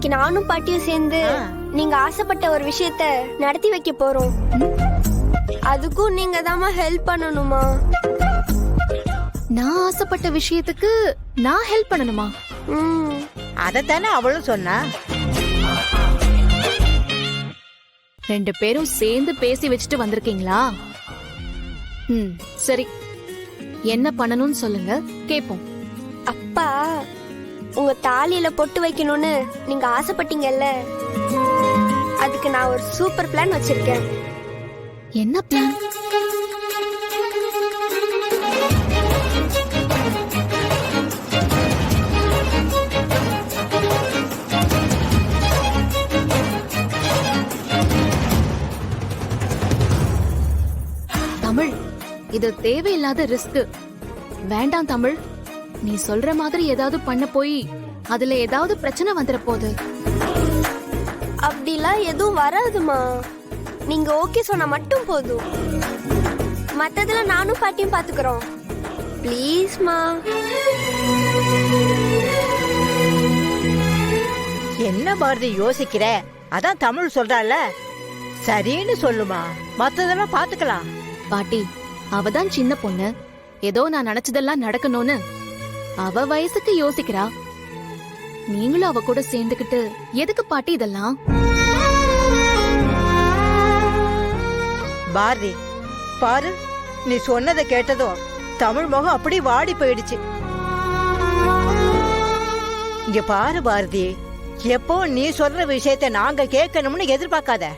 இன்னைக்கு நானும் பாட்டியும் சேர்ந்து நீங்க ஆசைப்பட்ட ஒரு விஷயத்த நடத்தி வைக்க போறோம். அதுக்கும் நீங்க தாமா ஹெல்ப் பண்ணணுமா? நான் ஆசைப்பட்ட விஷயத்துக்கு நான் ஹெல்ப் பண்ணணுமா? அதத்தானே அவளும் சொன்னா. ரெண்டு பேரும் சேர்ந்து பேசி வச்சுட்டு வந்திருக்கீங்களா? சரி, என்ன பண்ணணும்னு சொல்லுங்க, கேப்போம். அப்பா, உங்க தாலியில பொட்டு வைக்கணும்னு நீங்க ஆசைப்பட்டீங்கல்ல, அதுக்கு நான் ஒரு சூப்பர் பிளான் வச்சிருக்கேன். என்ன பிளான்? தமிழ், இது தேவையில்லாத ரிஸ்க். வேண்டாம் தமிழ், நீ சொல்ற மாதிரி ஏதாவது பண்ண போய் அதுல ஏதாவது பிரச்சனை வந்துட போகுது. அப்படிலாம் எதுவும் வராதுமா. நீங்க ஓகே சொன்னா மட்டும் போதும். மத்ததெல்லாம் நானும் பாட்டியும் பாத்துக்கிறோம். ப்ளீஸ்மா. என்ன பாரதி யோசிக்கிற? அதான் தமிழ் சொல்றால, சரின்னு சொல்லுமா, மத்ததெல்லாம் பாத்துக்கலாம். பாட்டி, அவதான் சின்ன பொண்ணு, ஏதோ நான் நினைச்சதெல்லாம் நடக்கணும்னு அவ வயசுக்கு யோசிக்கிறா. நீங்களும் அவ கூட சேர்ந்துக்கிட்டு எதுக்கு பாட்டி இதெல்லாம்? பாரதி பாரு, நீ சொன்னதை கேட்டதும் தமிழ் முகம் அப்படி வாடி போயிடுச்சு. இங்க பாரு பாரதி, எப்போ நீ சொல்ற விஷயத்த நாங்க கேட்கணும்னு எதிர்பார்க்காத.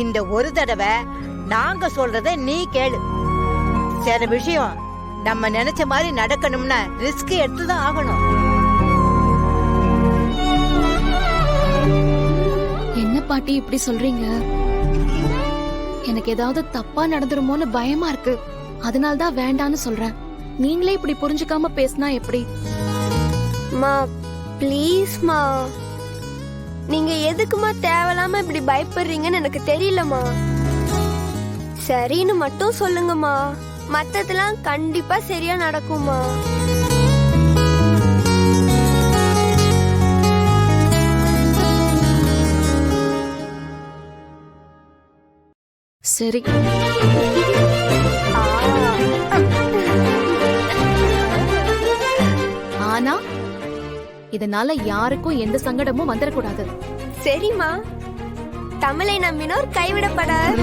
இந்த ஒரு தடவை நாங்க சொல்றத நீ கேளு. சில விஷயம் நம்ம நினைச்ச மாதிரி நடக்கணும்னா ரிஸ்க் எடுத்துதான் ஆகணும். என்ன பாட்டி இப்படி சொல்றீங்க? எனக்கு ஏதாவது தப்பா நடந்துருமோன்னு பயமா இருக்கு. அதனால்தான் வேண்டான்னு சொல்றேன். நீங்களே இப்படி புரிஞ்சுக்காம பேசினா எப்படி? மா ப்ளீஸ்மா. நீங்க எதுக்குமா தேவையில்லாம இப்படி பயப்படுறீங்கன்னு எனக்கு தெரியலமா. சரின்னு மட்டும் சொல்லுங்கம்மா, மத்ததெல்லாம் கண்டிப்பா சரியா நடக்குமா. சரி. ஆனா இதனால யாருக்கும் எந்த சங்கடமும் வந்துடக்கூடாது. சரிம்மா. தமிழை நம்பினோர் கைவிடப்படார்.